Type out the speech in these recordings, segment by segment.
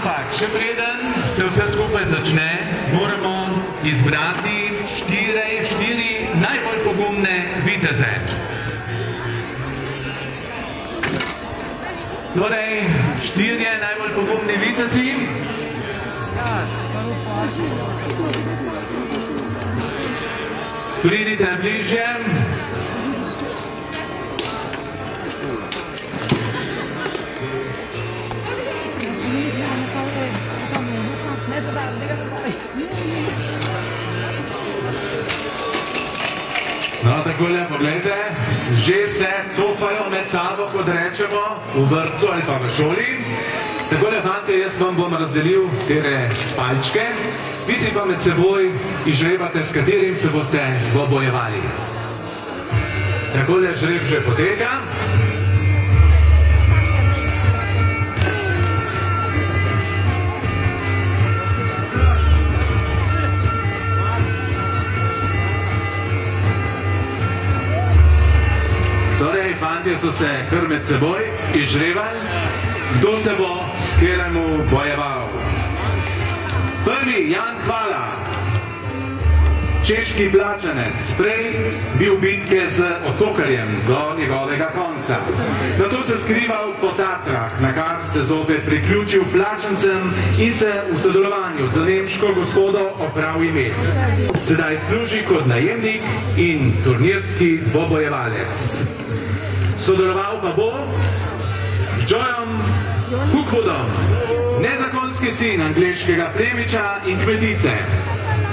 Ampak, še preden se vse skupaj začne, moramo izbrati štiri najbolj pogumne viteze. Torej, štirje najbolj pogumni vitezi. Pridite bližje. No, takole, poglejte, že se cofajo med sabo, kot rečemo, v vrtcu ali pa v šoli. Takole, fante, jaz vam bom razdelil tere palčke, vi si pa med seboj izžrebate, s katerim se boste obojevali. Takole, žreb že poteka. Torej, fantje so se kar med seboj izžrebali, kdo se bo s kateremu bojeval. Prvi, Jan Hvala, češki plačanec, prej bil bitke z otokarjem do njegovega konca. Nato se skrival po Tatrah, na kar se zopet priključil plačancem in se v sodelovanju z nemško gospodo opravil ime. Sedaj služi kot najemnik in turnirski dvobojevalec. Sodeloval pa bo z Joyom Hookwoodom, nezakonski sin angleškega plemiča in kmetice.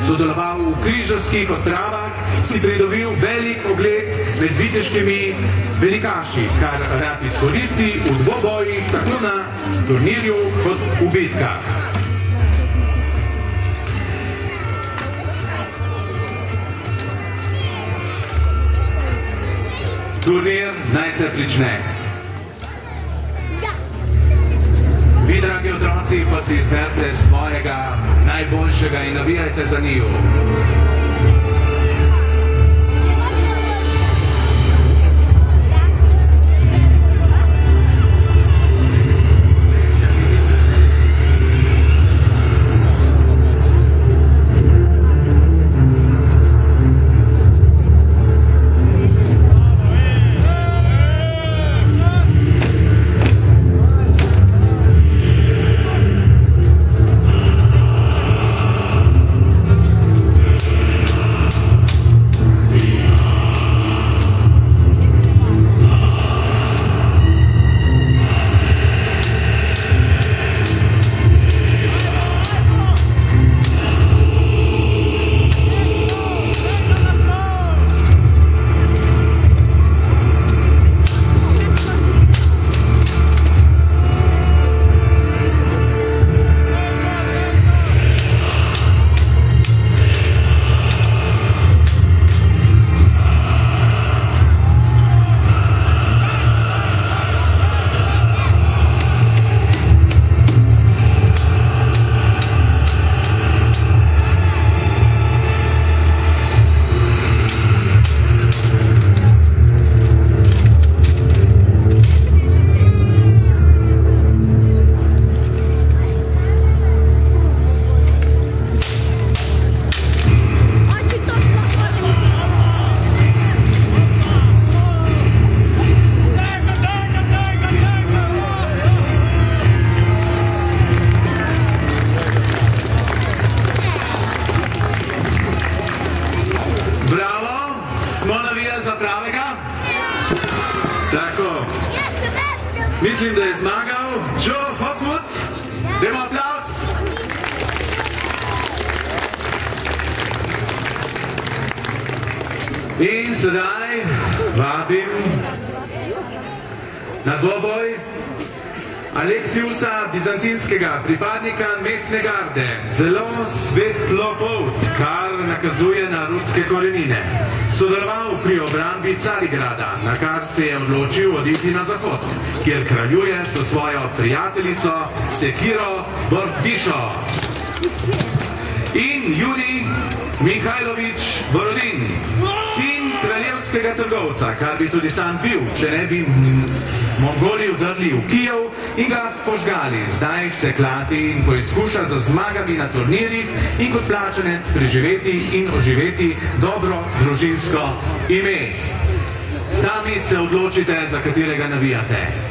Sodeloval v križarskih odpravah, si pridobil velik ogled med viteškimi velikaši, kar rad izkoristi v dvobojih tako na turnirju kot v bitkah. Turnir naj se prične. Vi, dragi otroci, pa si izberite svojega najboljšega in navijajte za njiju. Mislim, da je zmagal Joe Hookwood. Dajmo aplavz. In sedaj vabim na dvoboj Aleksiusa Bizantinskega, pripadnika mestne garde. Zelo svetlo polt, kar nakazuje na ruske korenine. Sodeloval pri obrambi Carigrada, na kar se je odločil oditi na zahod, kjer kraljuje s svojo prijateljico Sekiro Bordišo. In Jurij Mihajlovič Borodin, sin kraljevskega trgovca, kar bi tudi sam bil, če ne bi Mongoli vdrli v Kijev in ga požgali. Zdaj se klati in poizkuša za zmagami na turnirjih in kot plačanec preživeti in oživeti dobro družinsko ime. Sami se odločite, za katerega navijate.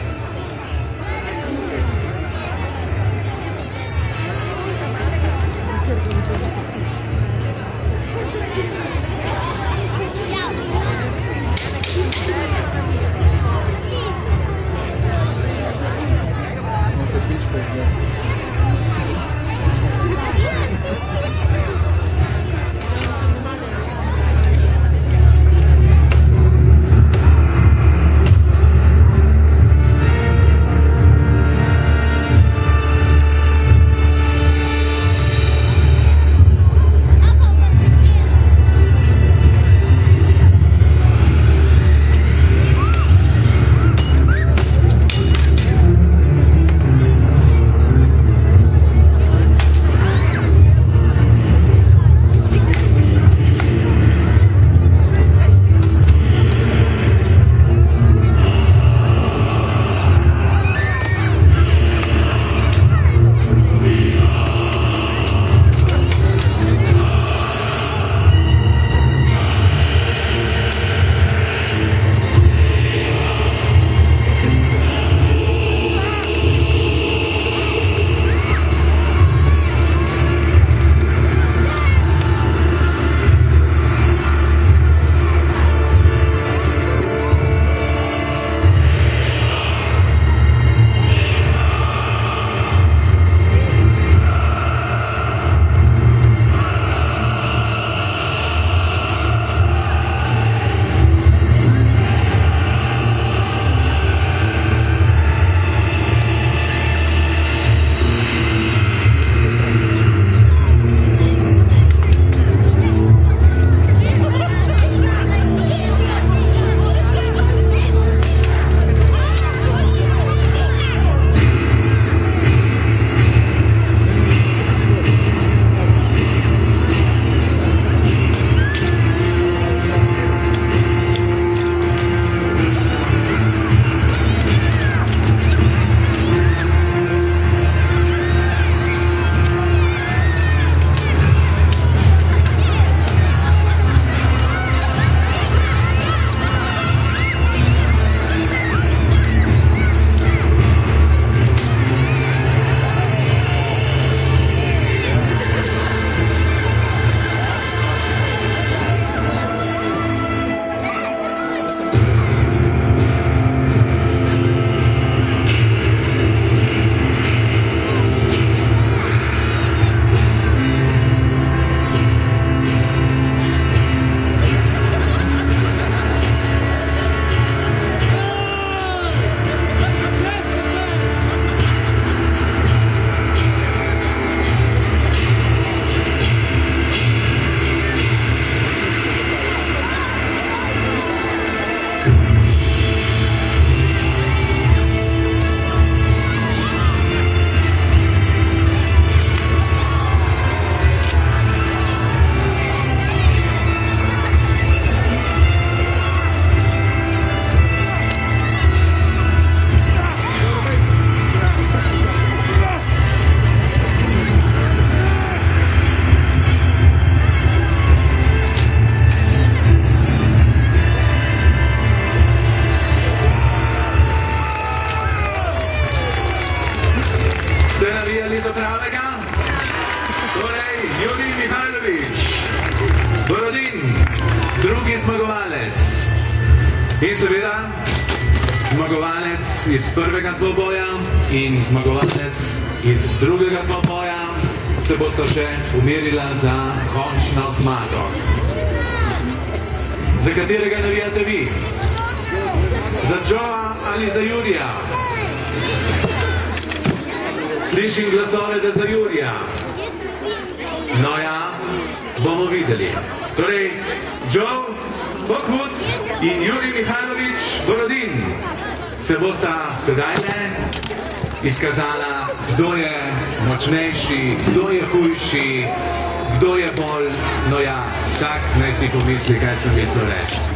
In seveda zmagovalec iz prvega dvoboja in zmagovalec iz drugega dvoboja se bosta še umirila za končno zmago. Za katerega navijate vi? Za Joa ali za Jurija? Slišim glasove, da za Jurija. No ja, bomo videli. Torej, Joe Bokvud in Jurij Mihajlović Borodin se bosta sedajle izkazala, kdo je močnejši, kdo je hujši, kdo je bolj, no ja, vsak naj si pomisli, kaj sem mislil reči.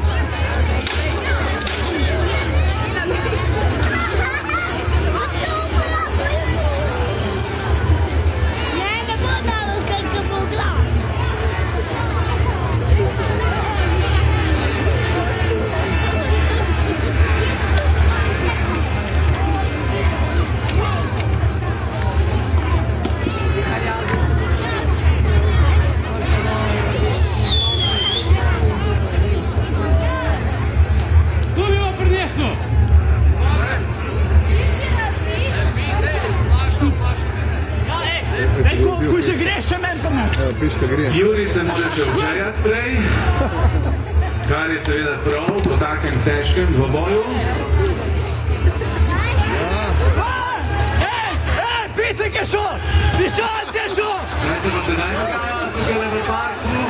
še meni pomoč. Juri se mora še včerjati prej, kar je seveda prav po takem težkem dvoboju. Picek je šel! Piščanc je šel! Kaj se pa sedaj dogaja tukaj v parku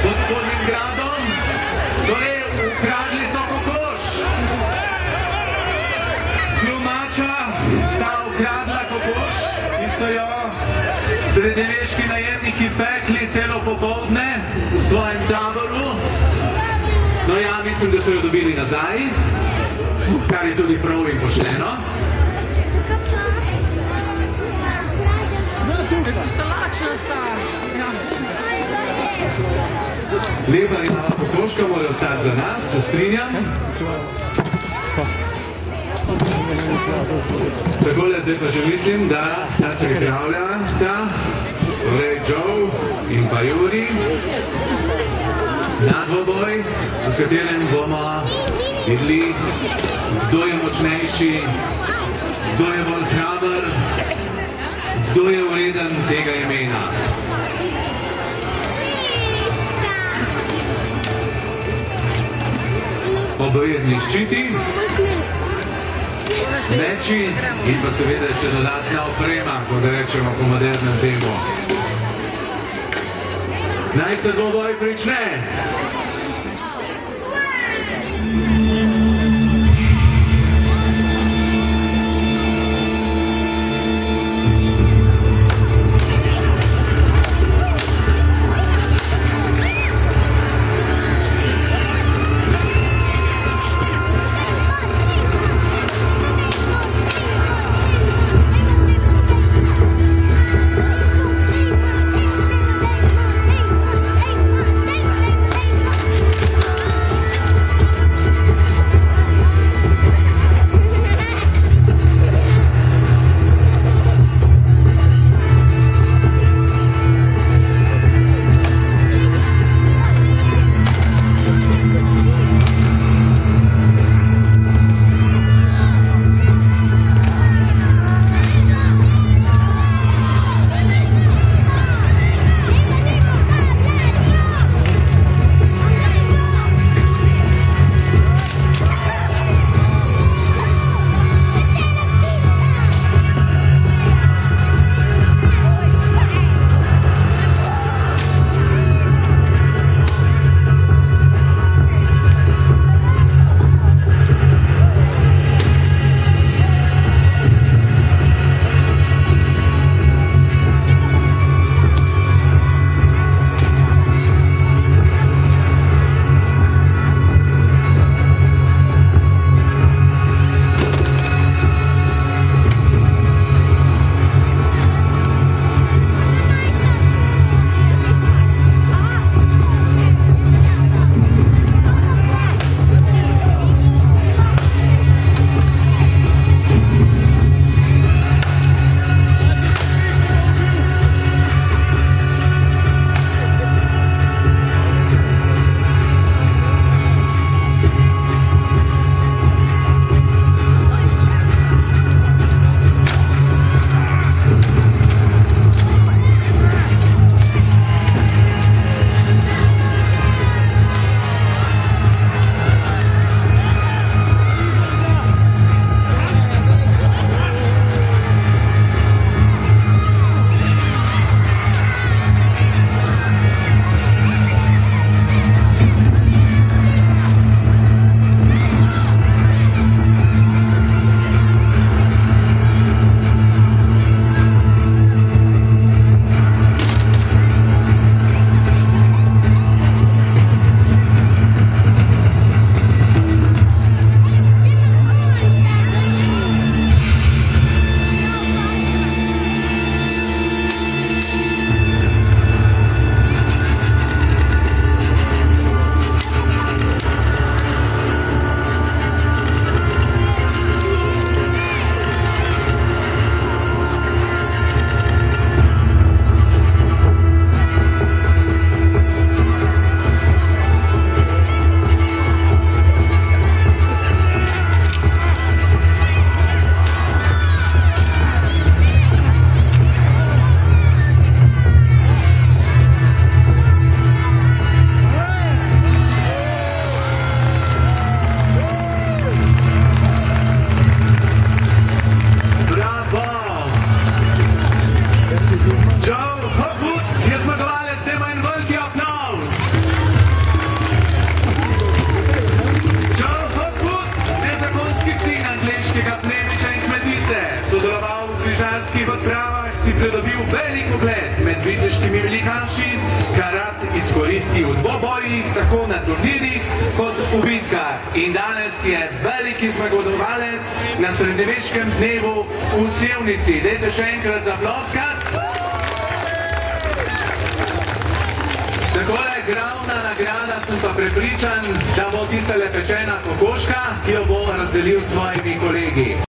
pod spodnjim gradom? Torej, ukradli so kokoš. Kljumača sta ukradla kokoš in so jo srednjeveški najemniki pekli celo popoldne v svojem taboru. No ja, mislim, da so jo dobili nazaj, kar je tudi prav in pošteno. Lepa in mala kokoška mora ostati za nas, se strinjam. Takole zdaj pa že mislim, da se pripravljata torej Joe in pa Juri na dvoboj, v katerem bomo videli, kdo je močnejši, kdo je bolj hraber, kdo je vreden tega imena. Obojezni ščiti, meči in pa seveda še dodatna oprema, kot rečemo po modernem temu. Naj se dvoboj prične! pripravah si pridobil velik ugled med viteškimi velikaši, kar rad izkoristi v dvobojih, tako na turnirjih kot v bitkah. In danes je veliki zmagovalec na srednjeveškem dnevu v Sevnici. Dajte še enkrat zaploskati. Takole glavna nagrada, sem pa prepričan, da bo tista lepečena kokoška, ki jo bo razdelil s svojimi kolegi.